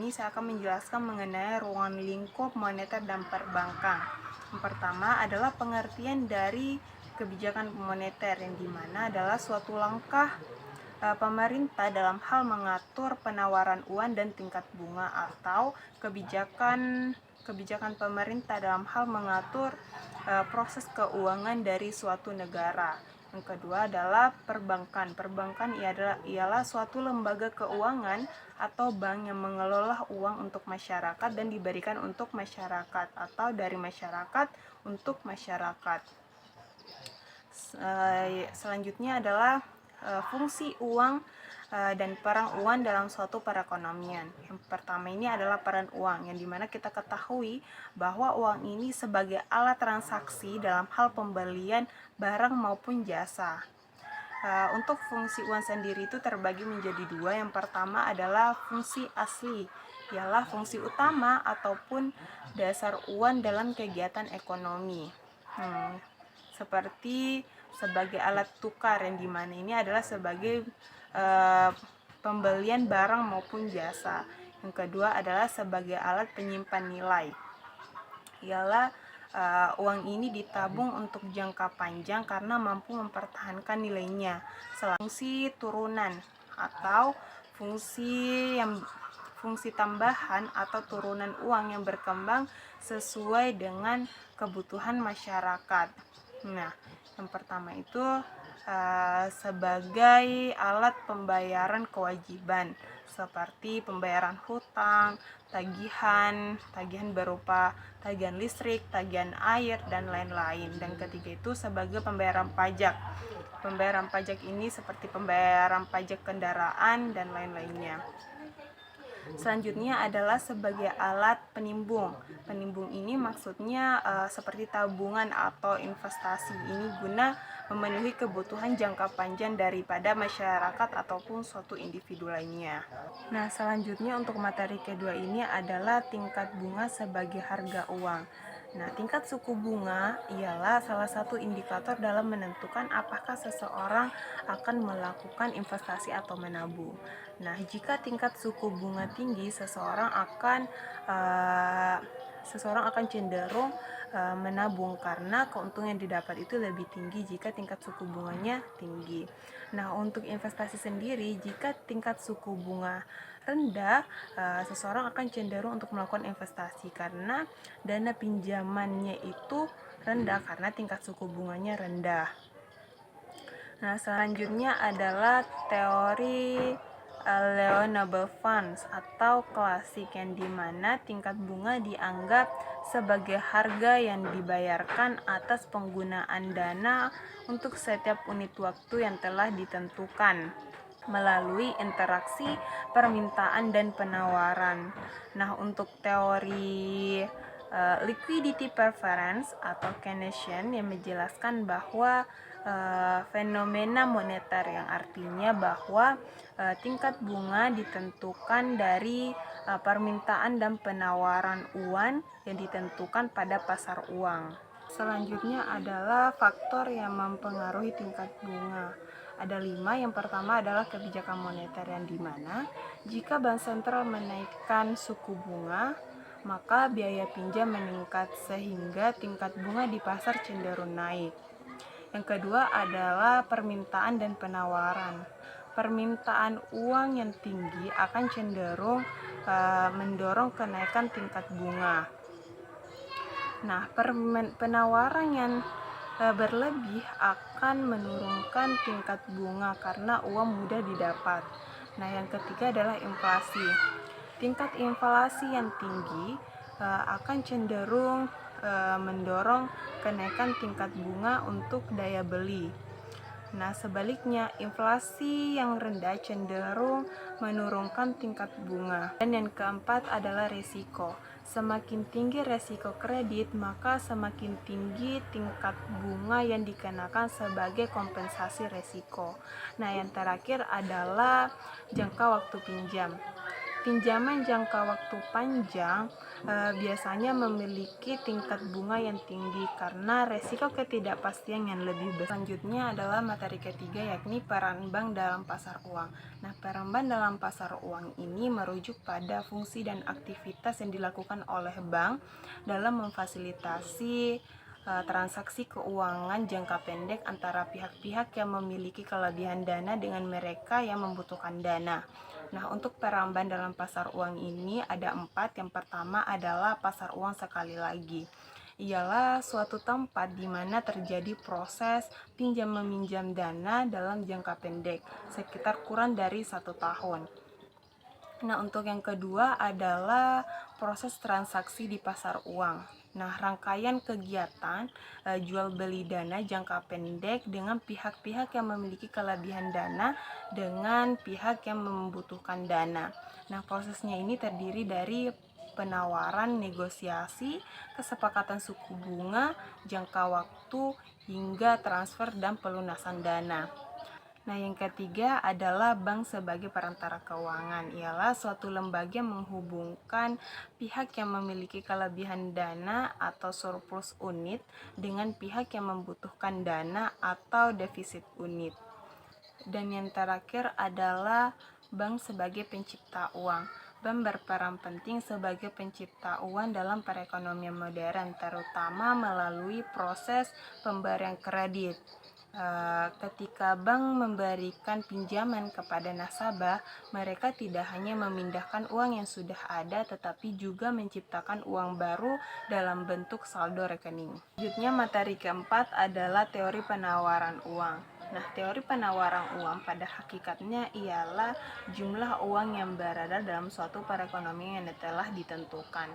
ini saya akan menjelaskan mengenai ruang lingkup moneter dan perbankan. Yang pertama adalah pengertian dari kebijakan moneter, yang dimana adalah suatu langkah pemerintah dalam hal mengatur penawaran uang dan tingkat bunga, atau kebijakan pemerintah dalam hal mengatur proses keuangan dari suatu negara. Yang kedua adalah perbankan. Perbankan ialah suatu lembaga keuangan atau bank yang mengelola uang untuk masyarakat dan diberikan untuk masyarakat atau dari masyarakat untuk masyarakat. Selanjutnya adalah fungsi uang dan peran uang dalam suatu perekonomian. Yang pertama ini adalah peran uang, yang dimana kita ketahui bahwa uang ini sebagai alat transaksi dalam hal pembelian barang maupun jasa. Untuk fungsi uang sendiri itu terbagi menjadi dua. Yang pertama adalah fungsi asli, ialah fungsi utama ataupun dasar uang dalam kegiatan ekonomi. Seperti sebagai alat tukar, yang dimana ini adalah sebagai pembelian barang maupun jasa. Yang kedua adalah sebagai alat penyimpan nilai, ialah uang ini ditabung untuk jangka panjang karena mampu mempertahankan nilainya. Fungsi turunan atau fungsi tambahan atau turunan uang yang berkembang sesuai dengan kebutuhan masyarakat. Nah, yang pertama itu sebagai alat pembayaran kewajiban seperti pembayaran hutang, tagihan berupa tagihan listrik, tagihan air, dan lain-lain. Dan ketiga itu sebagai pembayaran pajak. Pembayaran pajak ini seperti pembayaran pajak kendaraan dan lain-lainnya. Selanjutnya adalah sebagai alat penimbung. Penimbung ini maksudnya seperti tabungan atau investasi, ini guna memenuhi kebutuhan jangka panjang daripada masyarakat ataupun suatu individu lainnya. Nah, selanjutnya untuk materi kedua ini adalah tingkat bunga sebagai harga uang. Nah, tingkat suku bunga ialah salah satu indikator dalam menentukan apakah seseorang akan melakukan investasi atau menabung. Nah, jika tingkat suku bunga tinggi, seseorang akan cenderung menabung karena keuntungan yang didapat itu lebih tinggi jika tingkat suku bunganya tinggi. Nah, untuk investasi sendiri, jika tingkat suku bunga rendah, seseorang akan cenderung untuk melakukan investasi karena dana pinjamannya itu rendah karena tingkat suku bunganya rendah. Nah, selanjutnya adalah teori Allowable Funds atau klasik, yang dimana tingkat bunga dianggap sebagai harga yang dibayarkan atas penggunaan dana untuk setiap unit waktu yang telah ditentukan melalui interaksi permintaan dan penawaran. Nah, untuk teori liquidity preference atau Keynesian yang menjelaskan bahwa fenomena moneter, yang artinya bahwa tingkat bunga ditentukan dari permintaan dan penawaran uang yang ditentukan pada pasar uang. Selanjutnya adalah faktor yang mempengaruhi tingkat bunga. Ada 5. Yang pertama adalah kebijakan moneter, yang dimana jika Bank Sentral menaikkan suku bunga, maka biaya pinjam meningkat sehingga tingkat bunga di pasar cenderung naik. Yang kedua adalah permintaan dan penawaran. Permintaan uang yang tinggi akan cenderung mendorong kenaikan tingkat bunga. Nah, penawaran yang berlebih akan menurunkan tingkat bunga karena uang mudah didapat. Nah, yang ketiga adalah inflasi. Tingkat inflasi yang tinggi akan cenderung mendorong kenaikan tingkat bunga untuk daya beli. Nah, sebaliknya, inflasi yang rendah cenderung menurunkan tingkat bunga. Dan yang keempat adalah risiko. Semakin tinggi risiko kredit, maka semakin tinggi tingkat bunga yang dikenakan sebagai kompensasi risiko. Nah, yang terakhir adalah jangka waktu pinjam. Pinjaman jangka waktu panjang biasanya memiliki tingkat bunga yang tinggi karena resiko ketidakpastian yang lebih besar. Selanjutnya adalah materi ketiga, yakni peran bank dalam pasar uang. Nah, peran bank dalam pasar uang ini merujuk pada fungsi dan aktivitas yang dilakukan oleh bank dalam memfasilitasi transaksi keuangan jangka pendek antara pihak-pihak yang memiliki kelebihan dana dengan mereka yang membutuhkan dana. Nah, untuk peramban dalam pasar uang ini ada 4. Yang pertama adalah pasar uang sekali lagi. Ialah suatu tempat di mana terjadi proses pinjam-meminjam dana dalam jangka pendek, sekitar kurang dari 1 tahun. Nah, untuk yang kedua adalah proses transaksi di pasar uang. Nah, rangkaian kegiatan jual beli dana jangka pendek dengan pihak-pihak yang memiliki kelebihan dana dengan pihak yang membutuhkan dana. Nah, prosesnya ini terdiri dari penawaran, negosiasi, kesepakatan suku bunga, jangka waktu, hingga transfer dan pelunasan dana. Nah, yang ketiga adalah bank sebagai perantara keuangan. Ialah suatu lembaga yang menghubungkan pihak yang memiliki kelebihan dana atau surplus unit dengan pihak yang membutuhkan dana atau defisit unit. Dan yang terakhir adalah bank sebagai pencipta uang. Bank berperan penting sebagai pencipta uang dalam perekonomian modern, terutama melalui proses pemberian kredit. Ketika bank memberikan pinjaman kepada nasabah, mereka tidak hanya memindahkan uang yang sudah ada, tetapi juga menciptakan uang baru dalam bentuk saldo rekening. Selanjutnya, materi keempat adalah teori penawaran uang. Nah, teori penawaran uang pada hakikatnya ialah jumlah uang yang beredar dalam suatu perekonomian yang telah ditentukan.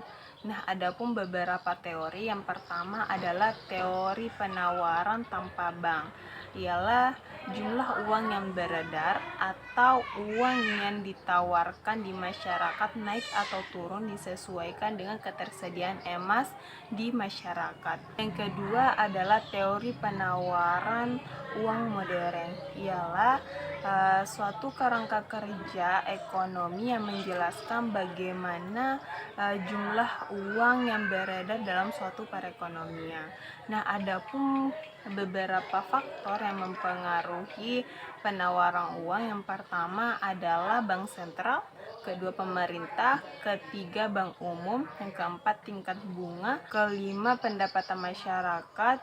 Nah, adapun beberapa teori. Yang pertama adalah teori penawaran tanpa bank. Ialah jumlah uang yang beredar atau uang yang ditawarkan di masyarakat naik atau turun disesuaikan dengan ketersediaan emas di masyarakat. Yang kedua adalah teori penawaran uang modern. Ialah suatu kerangka kerja ekonomi yang menjelaskan bagaimana jumlah uang yang beredar dalam suatu perekonomian. Nah, adapun beberapa faktor yang mempengaruhi penawaran uang. Yang pertama adalah bank sentral, kedua pemerintah, ketiga bank umum, yang keempat tingkat bunga, kelima pendapatan masyarakat,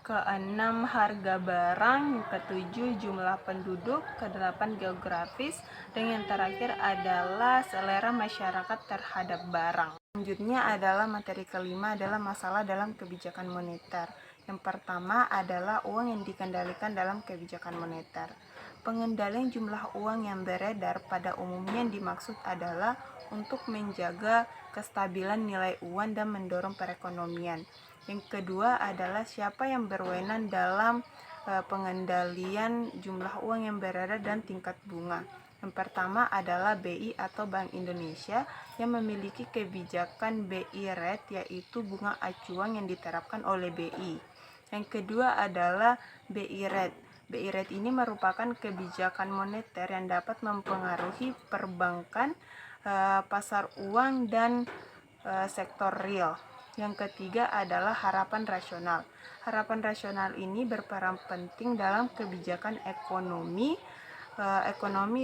keenam harga barang, ketujuh jumlah penduduk, kedelapan geografis, dan yang terakhir adalah selera masyarakat terhadap barang. Selanjutnya adalah materi kelima adalah masalah dalam kebijakan moneter. Yang pertama adalah uang yang dikendalikan dalam kebijakan moneter. Pengendalian jumlah uang yang beredar pada umumnya yang dimaksud adalah untuk menjaga kestabilan nilai uang dan mendorong perekonomian. Yang kedua adalah siapa yang berwenang dalam pengendalian jumlah uang yang beredar dan tingkat bunga. Yang pertama adalah BI atau Bank Indonesia yang memiliki kebijakan BI rate, yaitu bunga acuan yang diterapkan oleh BI. Yang kedua adalah BI rate. BI rate ini merupakan kebijakan moneter yang dapat mempengaruhi perbankan, pasar uang, dan sektor real. Yang ketiga adalah harapan rasional. Harapan rasional ini berperan penting dalam kebijakan ekonomi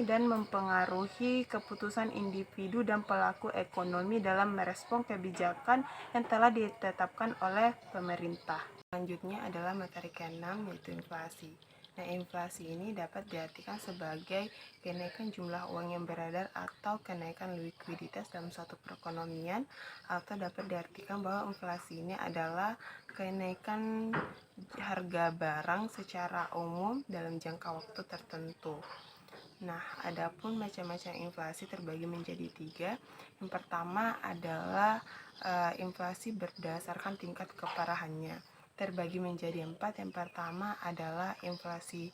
dan mempengaruhi keputusan individu dan pelaku ekonomi dalam merespon kebijakan yang telah ditetapkan oleh pemerintah. Selanjutnya adalah materi ke-6, yaitu inflasi. Nah, inflasi ini dapat diartikan sebagai kenaikan jumlah uang yang beredar atau kenaikan likuiditas dalam suatu perekonomian, atau dapat diartikan bahwa inflasi ini adalah kenaikan harga barang secara umum dalam jangka waktu tertentu. Nah, adapun macam-macam inflasi terbagi menjadi 3. Yang pertama adalah inflasi berdasarkan tingkat keparahannya, terbagi menjadi 4. Yang pertama adalah inflasi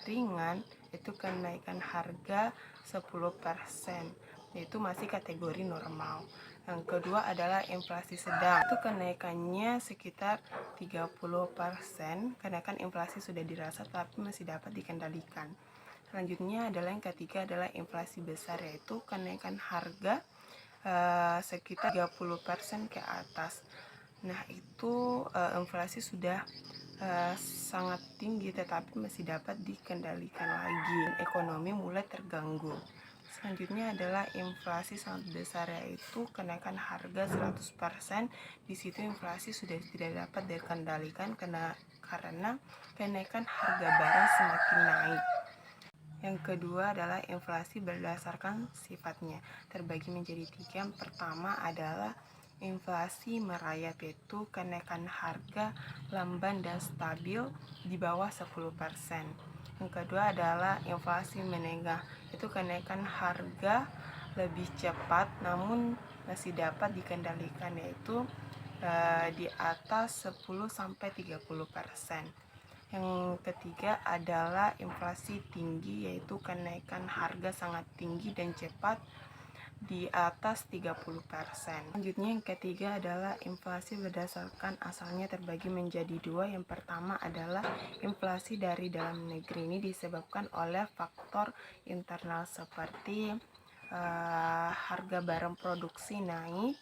ringan, itu kenaikan harga 10%, yaitu masih kategori normal. Yang kedua adalah inflasi sedang, itu kenaikannya sekitar 30%, kenaikan inflasi sudah dirasa tapi masih dapat dikendalikan. Selanjutnya adalah yang ketiga adalah inflasi besar, yaitu kenaikan harga sekitar 30% ke atas. Nah, itu inflasi sudah sangat tinggi tetapi masih dapat dikendalikan lagi. Ekonomi mulai terganggu. Selanjutnya adalah inflasi sangat besar, yaitu kenaikan harga 100%. Di situ inflasi sudah tidak dapat dikendalikan karena kenaikan harga barang semakin naik. Yang kedua adalah inflasi berdasarkan sifatnya, terbagi menjadi tiga. Yang pertama adalah inflasi merayap, yaitu kenaikan harga lamban dan stabil di bawah 10%. Yang kedua adalah inflasi menengah, itu kenaikan harga lebih cepat namun masih dapat dikendalikan, yaitu di atas 10-30%. Yang ketiga adalah inflasi tinggi, yaitu kenaikan harga sangat tinggi dan cepat di atas 30%. Selanjutnya yang ketiga adalah inflasi berdasarkan asalnya, terbagi menjadi dua. Yang pertama adalah inflasi dari dalam negeri. Ini disebabkan oleh faktor internal seperti harga barang produksi naik,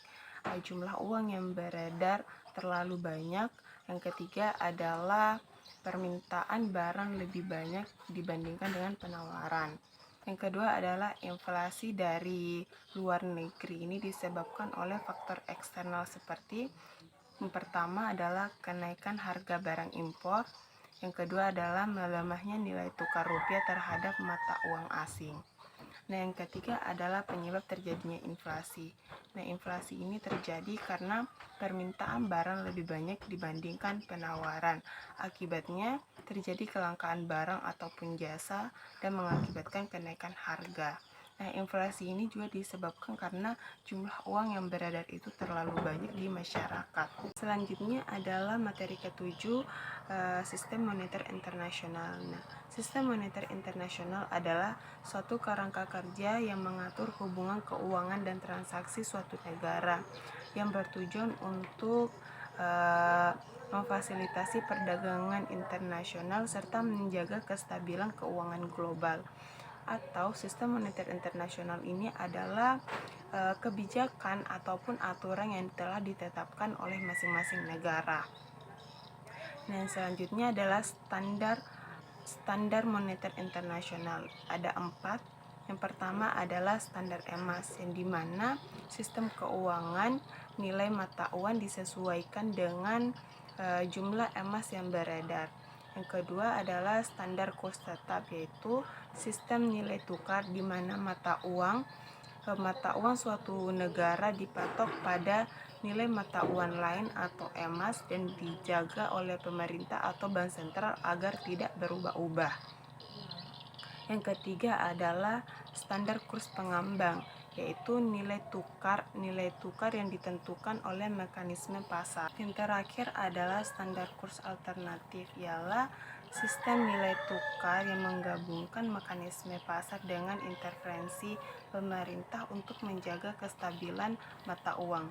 jumlah uang yang beredar terlalu banyak. Yang ketiga adalah permintaan barang lebih banyak dibandingkan dengan penawaran. Yang kedua adalah inflasi dari luar negeri. Ini disebabkan oleh faktor eksternal seperti yang pertama adalah kenaikan harga barang impor. Yang kedua adalah melemahnya nilai tukar rupiah terhadap mata uang asing. Nah, yang ketiga adalah penyebab terjadinya inflasi. Nah, inflasi ini terjadi karena permintaan barang lebih banyak dibandingkan penawaran. Akibatnya terjadi kelangkaan barang ataupun jasa dan mengakibatkan kenaikan harga. Nah, inflasi ini juga disebabkan karena jumlah uang yang beredar itu terlalu banyak di masyarakat. Selanjutnya adalah materi ketujuh, sistem moneter internasional. Nah, sistem moneter internasional adalah suatu kerangka kerja yang mengatur hubungan keuangan dan transaksi suatu negara yang bertujuan untuk memfasilitasi perdagangan internasional serta menjaga kestabilan keuangan global. Atau sistem moneter internasional ini adalah kebijakan ataupun aturan yang telah ditetapkan oleh masing-masing negara. Nah, selanjutnya adalah standar moneter internasional. Ada 4. Yang pertama adalah standar emas, yang dimana sistem keuangan nilai mata uang disesuaikan dengan jumlah emas yang beredar. Yang kedua adalah standar kurs tetap, yaitu sistem nilai tukar di mana mata uang suatu negara dipatok pada nilai mata uang lain atau emas dan dijaga oleh pemerintah atau bank sentral agar tidak berubah-ubah. Yang ketiga adalah standar kurs pengambang, yaitu nilai tukar yang ditentukan oleh mekanisme pasar. Yang terakhir adalah standar kurs alternatif, ialah sistem nilai tukar yang menggabungkan mekanisme pasar dengan intervensi pemerintah untuk menjaga kestabilan mata uang.